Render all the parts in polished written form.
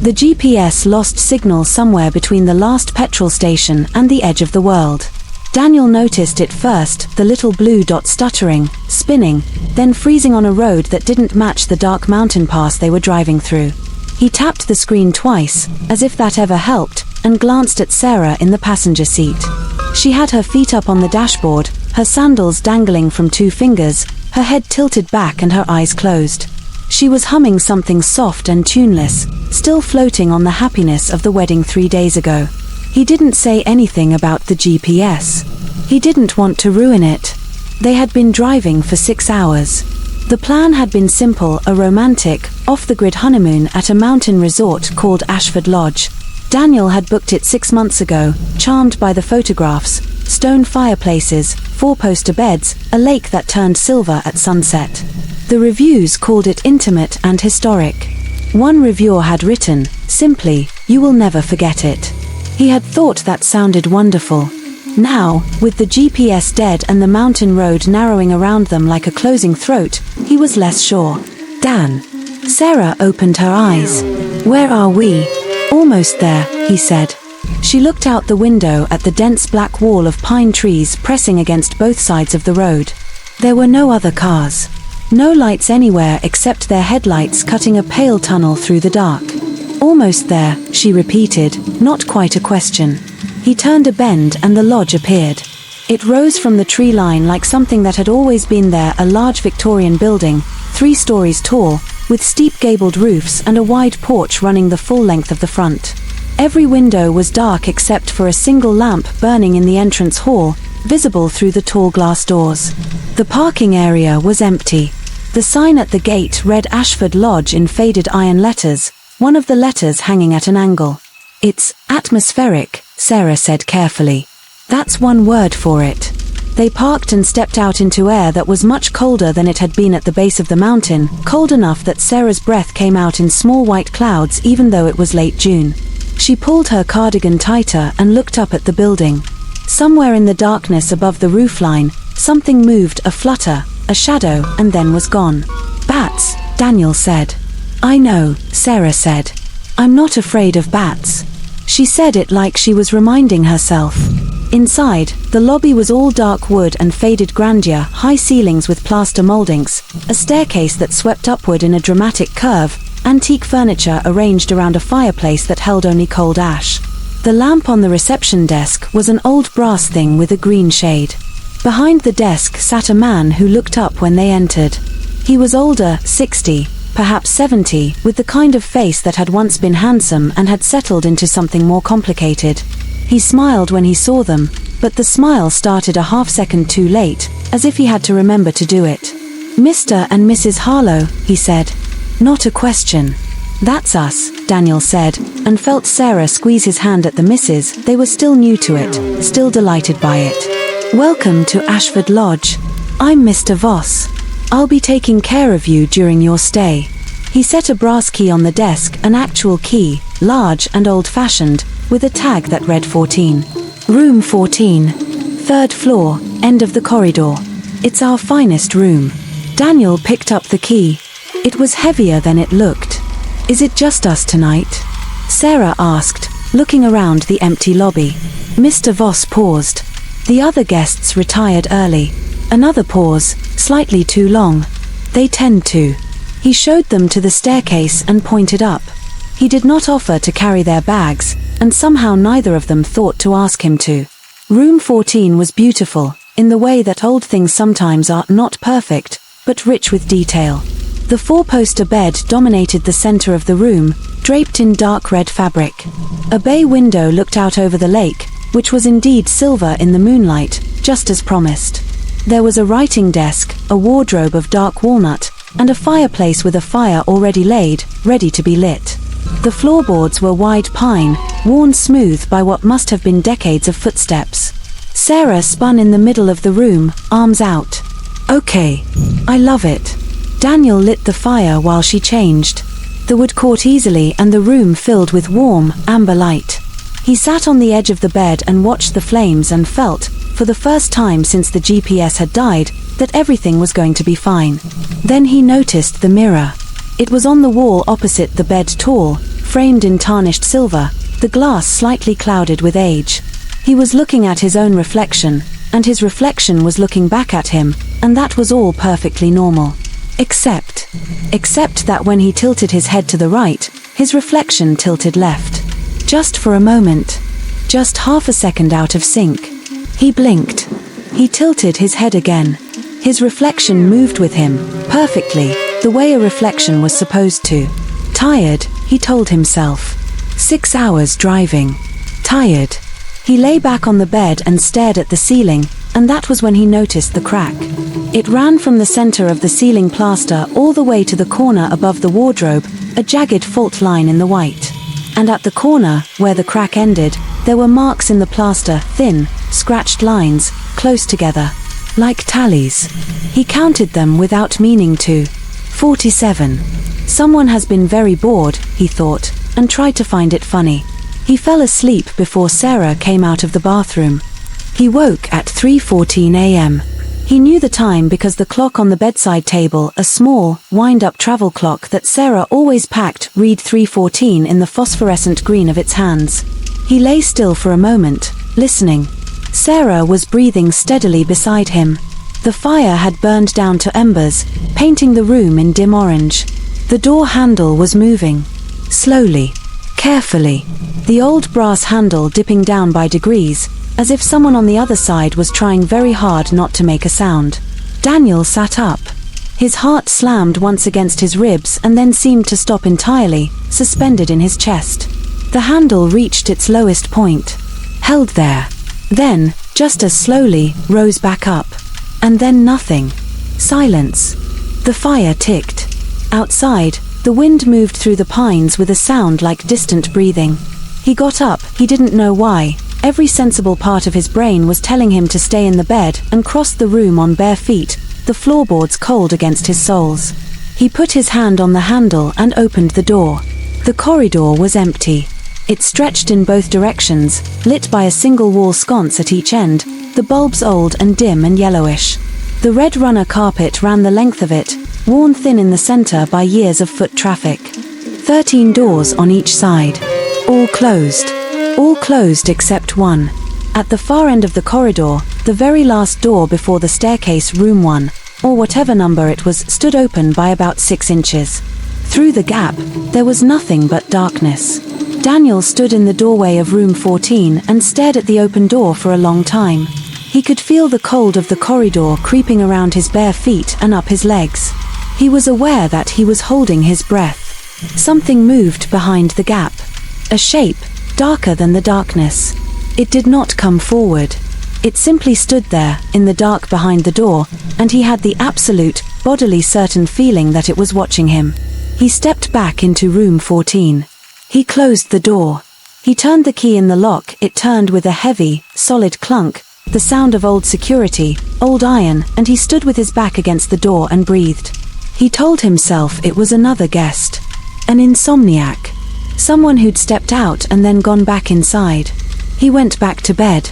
The GPS lost signal somewhere between the last petrol station and the edge of the world. Daniel noticed it first, the little blue dot stuttering, spinning, then freezing on a road that didn't match the dark mountain pass they were driving through. He tapped the screen twice, as if that ever helped, and glanced at Sarah in the passenger seat. She had her feet up on the dashboard, her sandals dangling from 2 fingers, her head tilted back and her eyes closed. She was humming something soft and tuneless, still floating on the happiness of the wedding 3 days ago. He didn't say anything about the GPS. He didn't want to ruin it. They had been driving for 6 hours. The plan had been simple, a romantic, off-the-grid honeymoon at a mountain resort called Ashford Lodge. Daniel had booked it 6 months ago, charmed by the photographs, stone fireplaces, 4-poster beds, a lake that turned silver at sunset. The reviews called it intimate and historic. One reviewer had written, simply, "You will never forget it." He had thought that sounded wonderful. Now, with the GPS dead and the mountain road narrowing around them like a closing throat, he was less sure. "Dan." Sarah opened her eyes. "Where are we?" "Almost there," he said. She looked out the window at the dense black wall of pine trees pressing against both sides of the road. There were no other cars. No lights anywhere except their headlights cutting a pale tunnel through the dark. "Almost there," she repeated, not quite a question. He turned a bend and the lodge appeared. It rose from the tree line like something that had always been there, a large Victorian building, 3 stories tall, with steep gabled roofs and a wide porch running the full length of the front. Every window was dark except for a single lamp burning in the entrance hall, visible through the tall glass doors. The parking area was empty. The sign at the gate read Ashford Lodge in faded iron letters, one of the letters hanging at an angle. "It's atmospheric," Sarah said carefully. "That's one word for it." They parked and stepped out into air that was much colder than it had been at the base of the mountain, cold enough that Sarah's breath came out in small white clouds even though it was late June. She pulled her cardigan tighter and looked up at the building. Somewhere in the darkness above the roofline, something moved, a flutter, a shadow, and then was gone. "Bats," Daniel said. "I know," Sarah said. "I'm not afraid of bats." She said it like she was reminding herself. Inside, the lobby was all dark wood and faded grandeur, high ceilings with plaster moldings, a staircase that swept upward in a dramatic curve, antique furniture arranged around a fireplace that held only cold ash. The lamp on the reception desk was an old brass thing with a green shade. Behind the desk sat a man who looked up when they entered. He was older, 60, perhaps 70, with the kind of face that had once been handsome and had settled into something more complicated. He smiled when he saw them, but the smile started a half-second too late, as if he had to remember to do it. "Mr. and Mrs. Harlow," he said. "Not a question." "That's us," Daniel said, and felt Sarah squeeze his hand at the missus. They were still new to it, still delighted by it. "Welcome to Ashford Lodge. I'm Mr. Voss. I'll be taking care of you during your stay." He set a brass key on the desk, an actual key, large and old-fashioned, with a tag that read 14. "Room 14. 3rd floor, end of the corridor. It's our finest room." Daniel picked up the key. It was heavier than it looked. "Is it just us tonight?" Sarah asked, looking around the empty lobby. Mr. Voss paused. The other guests retired early. Another pause, slightly too long. "They tend to." He showed them to the staircase and pointed up. He did not offer to carry their bags, and somehow neither of them thought to ask him to. Room 14 was beautiful, in the way that old things sometimes are, not perfect, but rich with detail. The 4-poster bed dominated the center of the room, draped in dark red fabric. A bay window looked out over the lake, which was indeed silver in the moonlight, just as promised. There was a writing desk, a wardrobe of dark walnut, and a fireplace with a fire already laid, ready to be lit. The floorboards were white pine, worn smooth by what must have been decades of footsteps. Sarah spun in the middle of the room, arms out. "Okay. I love it." Daniel lit the fire while she changed. The wood caught easily and the room filled with warm, amber light. He sat on the edge of the bed and watched the flames and felt, for the first time since the GPS had died, that everything was going to be fine. Then he noticed the mirror. It was on the wall opposite the bed, tall, framed in tarnished silver, the glass slightly clouded with age. He was looking at his own reflection, and his reflection was looking back at him, and that was all perfectly normal. Except that when he tilted his head to the right, his reflection tilted left. Just for a moment. Just half a second out of sync. He blinked. He tilted his head again. His reflection moved with him, perfectly, the way a reflection was supposed to. Tired, he told himself. 6 hours driving. Tired. He lay back on the bed and stared at the ceiling, and that was when he noticed the crack. It ran from the center of the ceiling plaster all the way to the corner above the wardrobe, a jagged fault line in the white. And at the corner, where the crack ended, there were marks in the plaster, thin, scratched lines, close together. Like tallies. He counted them without meaning to. 47. Someone has been very bored, he thought, and tried to find it funny. He fell asleep before Sarah came out of the bathroom. He woke at 3:14 a.m. He knew the time because the clock on the bedside table, a small, wind-up travel clock that Sarah always packed, read 3:14 in the phosphorescent green of its hands. He lay still for a moment, listening. Sarah was breathing steadily beside him. The fire had burned down to embers, painting the room in dim orange. The door handle was moving. Slowly. Carefully. The old brass handle dipping down by degrees, as if someone on the other side was trying very hard not to make a sound. Daniel sat up. His heart slammed once against his ribs and then seemed to stop entirely, suspended in his chest. The handle reached its lowest point. Held there. Then, just as slowly, rose back up. And then nothing. Silence. The fire ticked. Outside, the wind moved through the pines with a sound like distant breathing. He got up, he didn't know why. Every sensible part of his brain was telling him to stay in the bed, and crossed the room on bare feet, the floorboards cold against his soles. He put his hand on the handle and opened the door. The corridor was empty. It stretched in both directions, lit by a single wall sconce at each end, the bulbs old and dim and yellowish. The red runner carpet ran the length of it, worn thin in the center by years of foot traffic. 13 doors on each side. All closed. All closed except one. At the far end of the corridor, the very last door before the staircase, room 1, or whatever number it was, stood open by about 6 inches. Through the gap, there was nothing but darkness. Daniel stood in the doorway of room 14 and stared at the open door for a long time. He could feel the cold of the corridor creeping around his bare feet and up his legs. He was aware that he was holding his breath. Something moved behind the gap. A shape, darker than the darkness. It did not come forward. It simply stood there, in the dark behind the door, and he had the absolute, bodily certain feeling that it was watching him. He stepped back into room 14. He closed the door. He turned the key in the lock. It turned with a heavy, solid clunk, the sound of old security, old iron, and he stood with his back against the door and breathed. He told himself it was another guest. An insomniac. Someone who'd stepped out and then gone back inside. He went back to bed.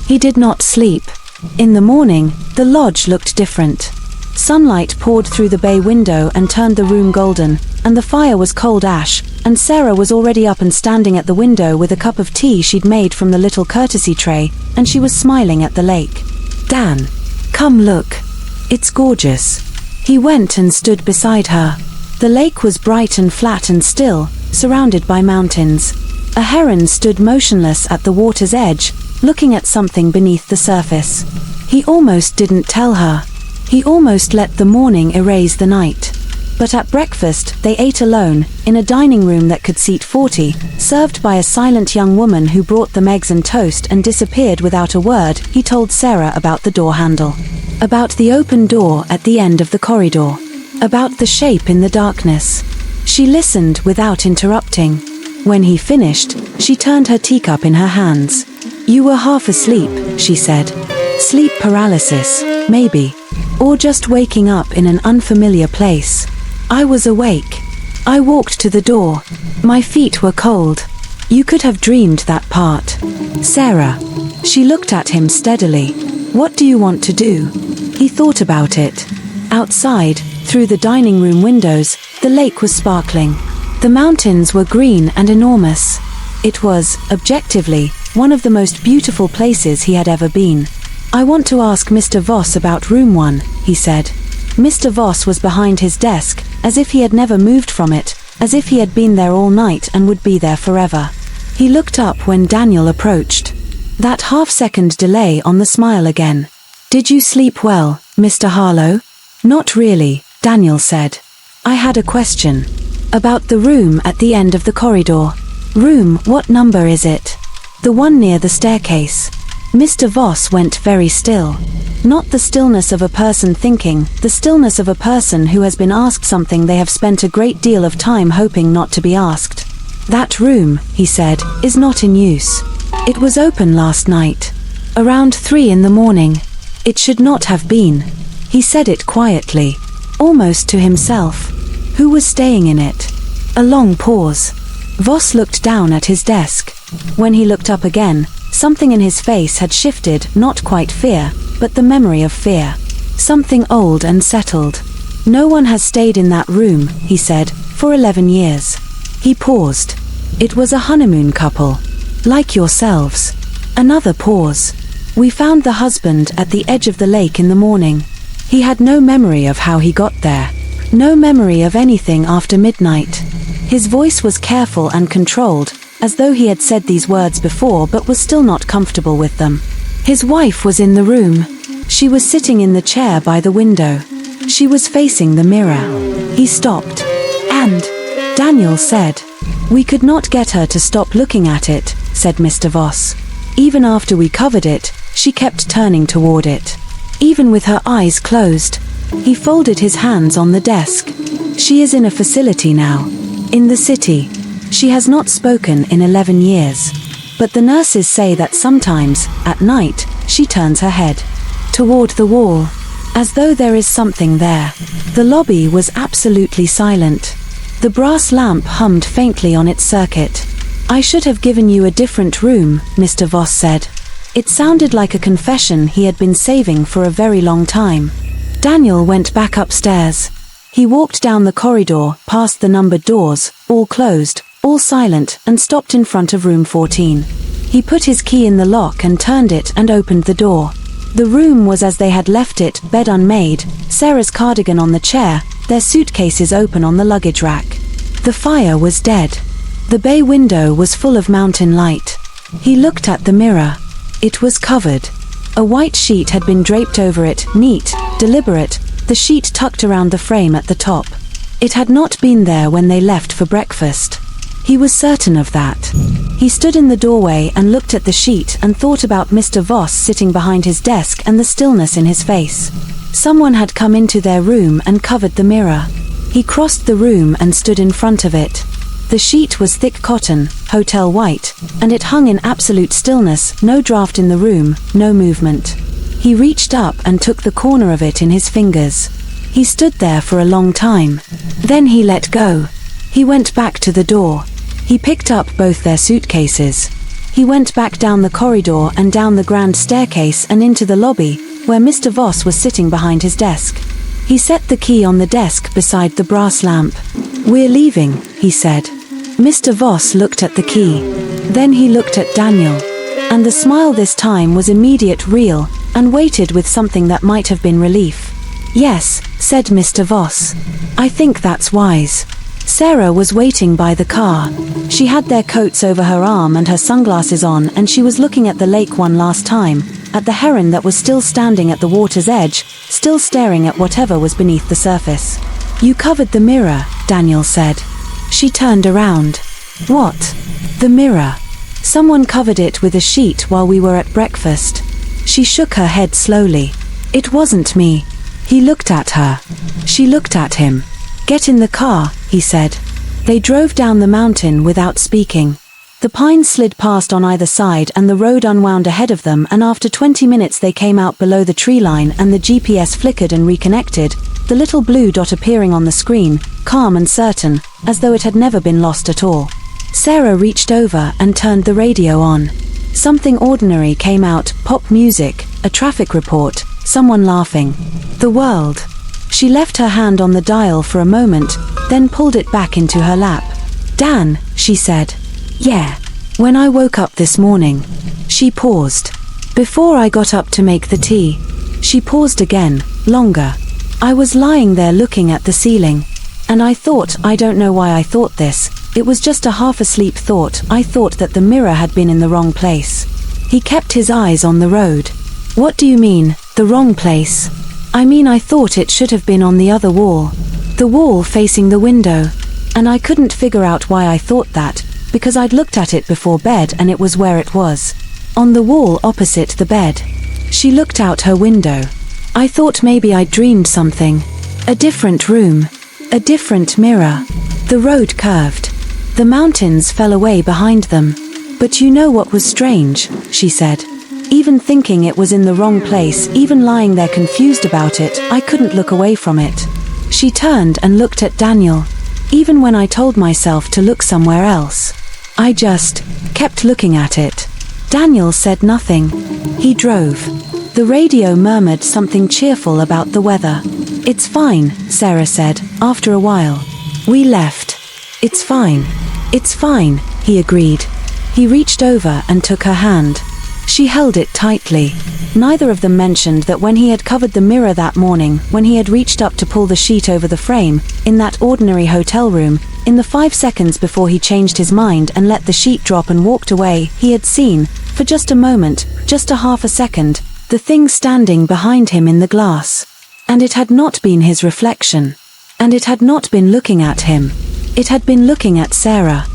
He did not sleep. In the morning, the lodge looked different. Sunlight poured through the bay window and turned the room golden, and the fire was cold ash, and Sarah was already up and standing at the window with a cup of tea she'd made from the little courtesy tray, and she was smiling at the lake. "Dan, come look. It's gorgeous." He went and stood beside her. The lake was bright and flat and still, surrounded by mountains. A heron stood motionless at the water's edge, looking at something beneath the surface. He almost didn't tell her. He almost let the morning erase the night. But at breakfast, they ate alone, in a dining room that could seat 40, served by a silent young woman who brought them eggs and toast and disappeared without a word. He told Sarah about the door handle. About the open door at the end of the corridor. About the shape in the darkness. She listened without interrupting. When he finished, she turned her teacup in her hands. "You were half asleep," she said. "Sleep paralysis, maybe. Or just waking up in an unfamiliar place. I was awake. I walked to the door. My feet were cold. You could have dreamed that part." "Sarah." She looked at him steadily. "What do you want to do?" He thought about it. Outside, through the dining room windows, The lake was sparkling. The mountains were green and enormous. It was, objectively, one of the most beautiful places he had ever been. "I want to ask Mr. Voss about room 1, he said. Mr. Voss was behind his desk, as if he had never moved from it, as if he had been there all night and would be there forever. He looked up when Daniel approached. That half-second delay on the smile again. "Did you sleep well, Mr. Harlow?" "Not really," Daniel said. "I had a question. About the room at the end of the corridor." "Room, what number is it?" "The one near the staircase." Mr. Voss went very still. Not the stillness of a person thinking, the stillness of a person who has been asked something they have spent a great deal of time hoping not to be asked. "That room," he said, "is not in use. It was open last night. Around 3 in the morning. It should not have been." He said it quietly, almost to himself. Who was staying in it? A long pause. Voss looked down at his desk. When he looked up again, something in his face had shifted, not quite fear, but the memory of fear. Something old and settled. "No one has stayed in that room," he said, "for 11 years. He paused. "It was a honeymoon couple. Like yourselves." Another pause. "We found the husband at the edge of the lake in the morning. He had no memory of how he got there. No memory of anything after midnight." His voice was careful and controlled, as though he had said these words before but was still not comfortable with them. His wife was in the room. She was sitting in the chair by the window. She was facing the mirror. He stopped. "And," Daniel said. "We could not get her to stop looking at it," said Mr. Voss. "Even after we covered it, she kept turning toward it. Even with her eyes closed." He folded his hands on the desk. "She is in a facility now. In the city. She has not spoken in 11 years. But the nurses say that sometimes, at night, she turns her head toward the wall, as though there is something there." The lobby was absolutely silent. The brass lamp hummed faintly on its circuit. "I should have given you a different room," Mr. Voss said. It sounded like a confession he had been saving for a very long time. Daniel went back upstairs. He walked down the corridor, past the numbered doors, all closed, all silent, and stopped in front of room 14. He put his key in the lock and turned it and opened the door. The room was as they had left it, bed unmade, Sarah's cardigan on the chair, their suitcases open on the luggage rack. The fire was dead. The bay window was full of mountain light. He looked at the mirror. It was covered. A white sheet had been draped over it, neat, deliberate, the sheet tucked around the frame at the top. It had not been there when they left for breakfast. He was certain of that. He stood in the doorway and looked at the sheet and thought about Mr. Voss sitting behind his desk and the stillness in his face. Someone had come into their room and covered the mirror. He crossed the room and stood in front of it. The sheet was thick cotton, hotel white, and it hung in absolute stillness, no draft in the room, no movement. He reached up and took the corner of it in his fingers. He stood there for a long time. Then he let go. He went back to the door. He picked up both their suitcases. He went back down the corridor and down the grand staircase and into the lobby, where Mr. Voss was sitting behind his desk. He set the key on the desk beside the brass lamp. "We're leaving," he said. Mr. Voss looked at the key. Then he looked at Daniel. And the smile this time was immediate, real, and weighted with something that might have been relief. "Yes," said Mr. Voss. "I think that's wise." Sarah was waiting by the car. She had their coats over her arm and her sunglasses on, and she was looking at the lake one last time, at the heron that was still standing at the water's edge, still staring at whatever was beneath the surface. "You covered the mirror," Daniel said. She turned around. "What?" "The mirror. Someone covered it with a sheet while we were at breakfast." She shook her head slowly. "It wasn't me." He looked at her. She looked at him. "Get in the car," he said. They drove down the mountain without speaking. The pines slid past on either side and the road unwound ahead of them, and after 20 minutes they came out below the tree line and the GPS flickered and reconnected, the little blue dot appearing on the screen, calm and certain, as though it had never been lost at all. Sarah reached over and turned the radio on. Something ordinary came out, pop music, a traffic report, someone laughing. The world. She left her hand on the dial for a moment, then pulled it back into her lap. Dan, she said. Yeah. When I woke up this morning. She paused. Before I got up to make the tea. She paused again, longer. I was lying there looking at the ceiling. And I thought, I don't know why I thought this, it was just a half-asleep thought, I thought that the mirror had been in the wrong place. He kept his eyes on the road. What do you mean, the wrong place? I mean I thought it should have been on the other wall. The wall facing the window. And I couldn't figure out why I thought that, because I'd looked at it before bed and it was where it was. On the wall opposite the bed. She looked out her window. I thought maybe I'd dreamed something. A different room. A different mirror. The road curved. The mountains fell away behind them. But you know what was strange, she said. Even thinking it was in the wrong place, even lying there confused about it, I couldn't look away from it. She turned and looked at Daniel. Even when I told myself to look somewhere else. I just kept looking at it. Daniel said nothing. He drove. The radio murmured something cheerful about the weather. It's fine, Sarah said, after a while. We left. It's fine. It's fine, he agreed. He reached over and took her hand. She held it tightly. Neither of them mentioned that when he had covered the mirror that morning, when he had reached up to pull the sheet over the frame, in that ordinary hotel room, in the 5 seconds before he changed his mind and let the sheet drop and walked away, he had seen, for just a moment, just a half a second, the thing standing behind him in the glass. And it had not been his reflection. And it had not been looking at him. It had been looking at Sarah.